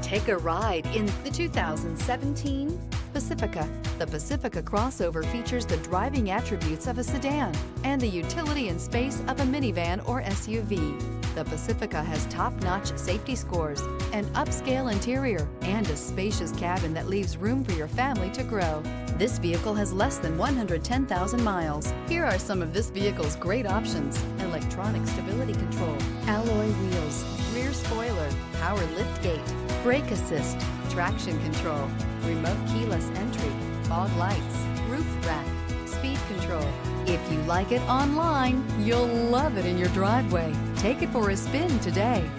Take a ride in the 2017 Pacifica. The Pacifica crossover features the driving attributes of a sedan and the utility and space of a minivan or SUV. The Pacifica has top-notch safety scores, an upscale interior, and a spacious cabin that leaves room for your family to grow. This vehicle has less than 110,000 miles. Here are some of this vehicle's great options: electronic stability control, alloy wheels, rear spoiler, power liftgate, brake assist, traction control, remote keyless entry, fog lights, roof rack, speed control. If you like it online, you'll love it in your driveway. Take it for a spin today.